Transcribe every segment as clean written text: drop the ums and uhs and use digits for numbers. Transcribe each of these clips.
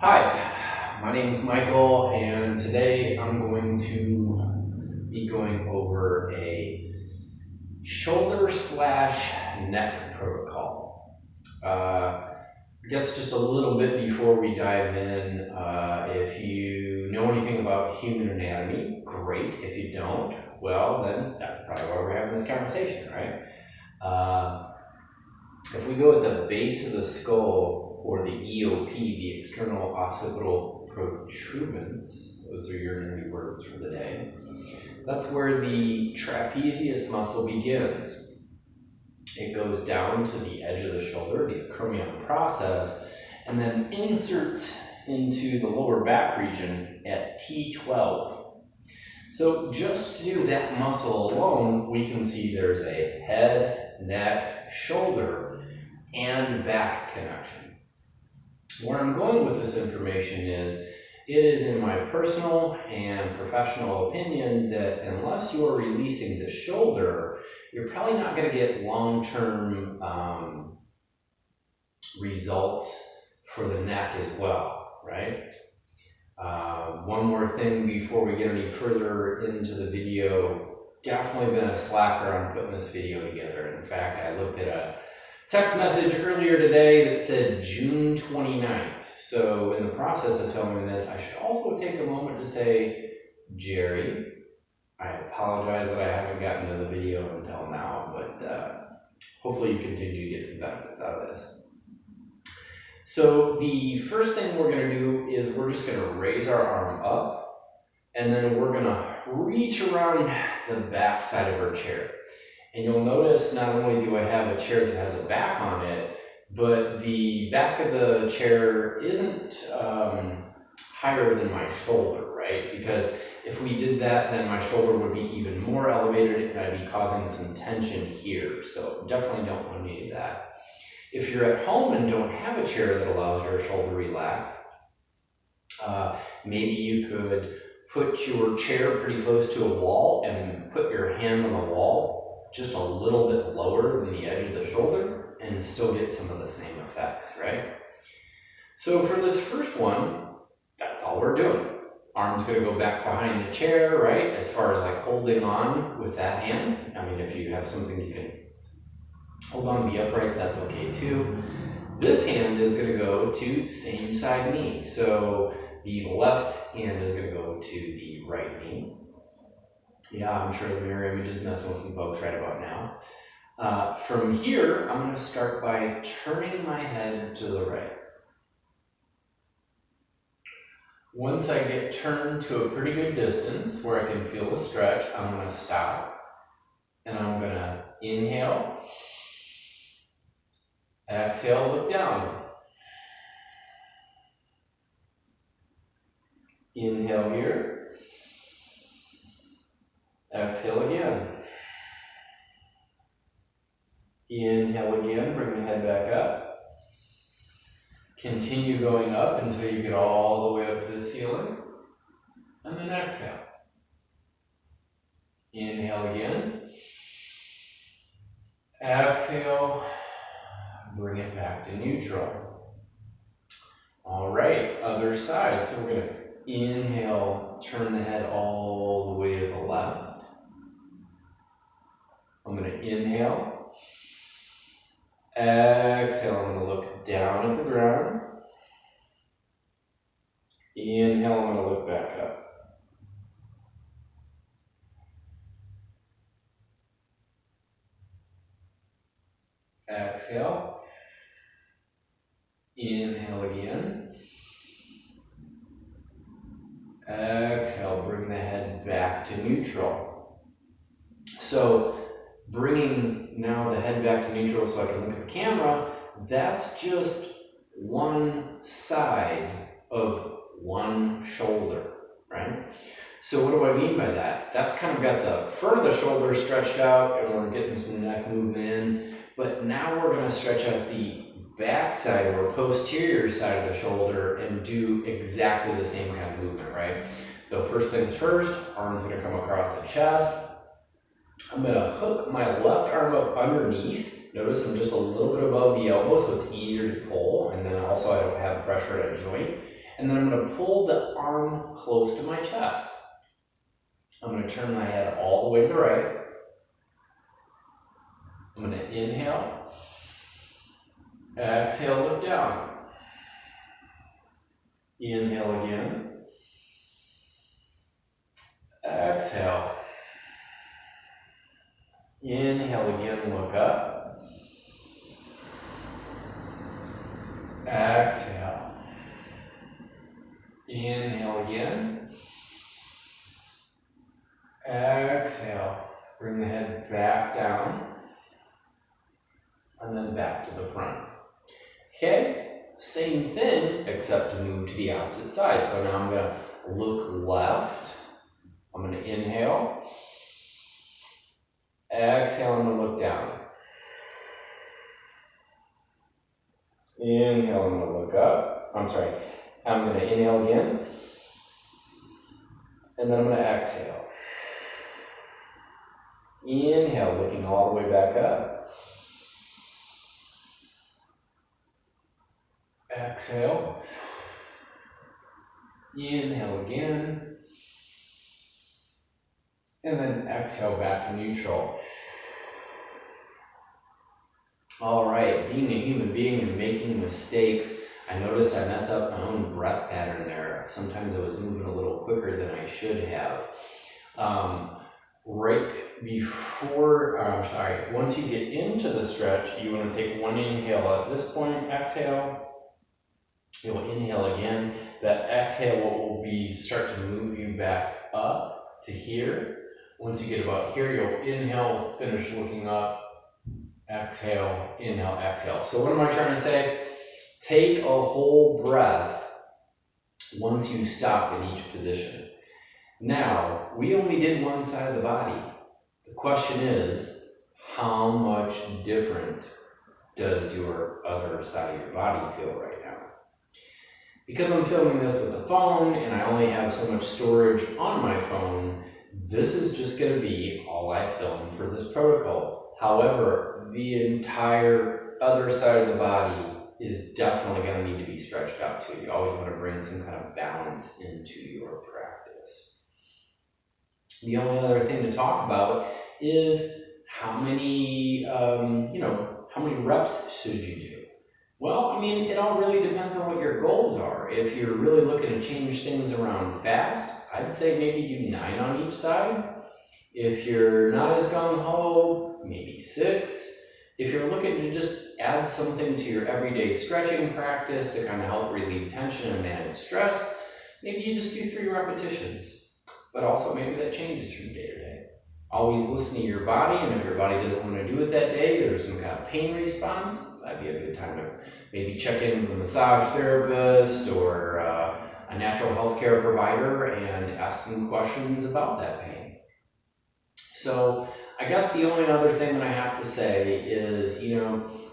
Hi, my name is Michael, and today I'm going to be going over a shoulder/neck protocol. I guess just a little bit before we dive in, if you know anything about human anatomy, great. If you don't, well, then that's probably why we're having this conversation, right? If we go at the base of the skull, or the EOP, the external occipital protuberance, those are your new words for the day, that's where the trapezius muscle begins. It goes down to the edge of the shoulder, the acromion process, and then inserts into the lower back region at T12. So just to do that muscle alone, we can see there's a head, neck, shoulder, and back connection. Where I'm going with this information is, it is in my personal and professional opinion that unless you're releasing the shoulder, you're probably not going to get long-term results for the neck as well, right? One more thing before we get any further into the video, definitely been a slacker on putting this video together. In fact, I looked at a text message earlier today that said June 29th. So in the process of filming this, I should also take a moment to say, Jerry, I apologize that I haven't gotten to the video until now, but hopefully you continue to get some benefits out of this. So the first thing we're going to do is we're just going to raise our arm up, and then we're going to reach around the back side of our chair. And you'll notice not only do I have a chair that has a back on it, but the back of the chair isn't higher than my shoulder, right? Because if we did that, then my shoulder would be even more elevated and I'd be causing some tension here. So definitely don't want to do that. If you're at home and don't have a chair that allows your shoulder to relax, maybe you could put your chair pretty close to a wall and put your hand on the wall just a little bit lower than the edge of the shoulder and still get some of the same effects, right? So for this first one, that's all we're doing. Arm's gonna go back behind the chair, right? As far as like holding on with that hand. I mean, if you have something you can hold on to the uprights, that's okay too. This hand is gonna go to same side knee. So the left hand is gonna go to the right knee. Yeah, I'm sure the mirror image is messing with some folks right about now. From here, I'm going to start by turning my head to the right. Once I get turned to a pretty good distance where I can feel the stretch, I'm going to stop and I'm going to inhale, exhale, look down. Inhale here. Exhale again. Inhale again, bring the head back up. Continue going up until you get all the way up to the ceiling. And then exhale. Inhale again. Exhale. Bring it back to neutral. All right, other side. So we're going to inhale, turn the head all the way to the left. I'm going to inhale, exhale, I'm going to look down at the ground, inhale, I'm going to look back up. Exhale, inhale again, exhale, bring the head back to neutral. So bringing now the head back to neutral so I can look at the camera, that's just one side of one shoulder, right? So what do I mean by that? That's kind of got the front of the shoulder stretched out and we're getting some neck movement in, but now we're going to stretch out the back side or posterior side of the shoulder and do exactly the same kind of movement, right? So first things first, arm's going to come across the chest. I'm going to hook my left arm up underneath. Notice I'm just a little bit above the elbow so it's easier to pull, and then also I don't have pressure at a joint. And then I'm going to pull the arm close to my chest. I'm going to turn my head all the way to the right. I'm going to inhale. Exhale, look down. Inhale again. Exhale. Inhale again, look up. Exhale. Inhale again. Exhale. Bring the head back down. And then back to the front. Okay, same thing, except to move to the opposite side. So now I'm going to look left. I'm going to inhale. Exhale, I'm going to look down. Inhale, I'm going to look up. I'm going to inhale again. And then I'm going to exhale. Inhale, looking all the way back up. Exhale. Inhale again. And then exhale back to neutral. All right, being a human being and making mistakes, I noticed I messed up my own breath pattern there. Sometimes I was moving a little quicker than I should have. Once you get into the stretch, you want to take one inhale at this point, exhale. You'll inhale again. That exhale will start to move you back up to here. Once you get about here, you'll inhale, finish looking up, exhale, inhale, exhale. So what am I trying to say? Take a whole breath once you stop in each position. Now, we only did one side of the body. The question is, how much different does your other side of your body feel right now? Because I'm filming this with the phone and I only have so much storage on my phone, this is just going to be all I film for this protocol. However, the entire other side of the body is definitely going to need to be stretched out too. You always want to bring some kind of balance into your practice. The only other thing to talk about is how many reps should you do? Well, I mean, it all really depends on what your goals are. If you're really looking to change things around fast, I'd say maybe do 9 on each side. If you're not as gung-ho, maybe 6. If you're looking to just add something to your everyday stretching practice to kind of help relieve tension and manage stress, maybe you just do 3 repetitions. But also maybe that changes from day to day. Always listen to your body, and if your body doesn't want to do it that day, there's some kind of pain response, that'd be a good time to maybe check in with a massage therapist or a natural health care provider and ask some questions about that pain. So I guess the only other thing that I have to say is,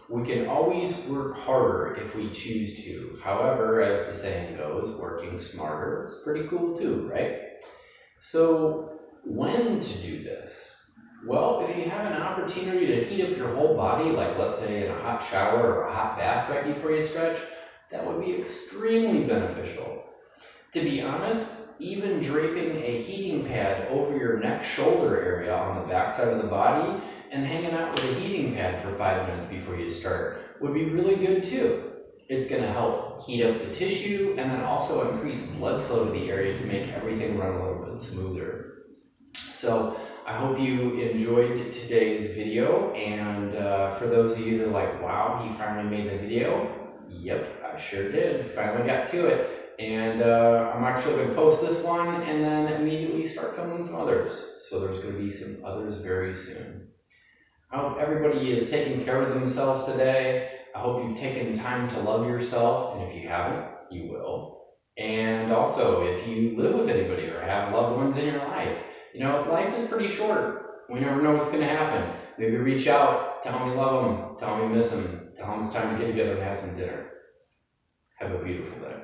we can always work harder if we choose to. However, as the saying goes, working smarter is pretty cool too, right? So when to do this? Well, if you have an opportunity to heat up your whole body, like let's say in a hot shower or a hot bath right before you stretch, that would be extremely beneficial. To be honest, even draping a heating pad over your neck shoulder area on the back side of the body and hanging out with a heating pad for 5 minutes before you start would be really good too. It's going to help heat up the tissue and then also increase blood flow to the area to make everything run a little bit smoother. So I hope you enjoyed today's video, and for those of you that are like, wow, he finally made the video, yep, I sure did, finally got to it. And I'm actually going to post this one and then immediately start filming some others. So there's going to be some others very soon. I hope everybody is taking care of themselves today. I hope you've taken time to love yourself, and if you haven't, you will. And also, if you live with anybody or have loved ones in your life, life is pretty short. We never know what's going to happen. Maybe reach out, tell them you love them, tell them you miss them, tell them it's time to get together and have some dinner. Have a beautiful day.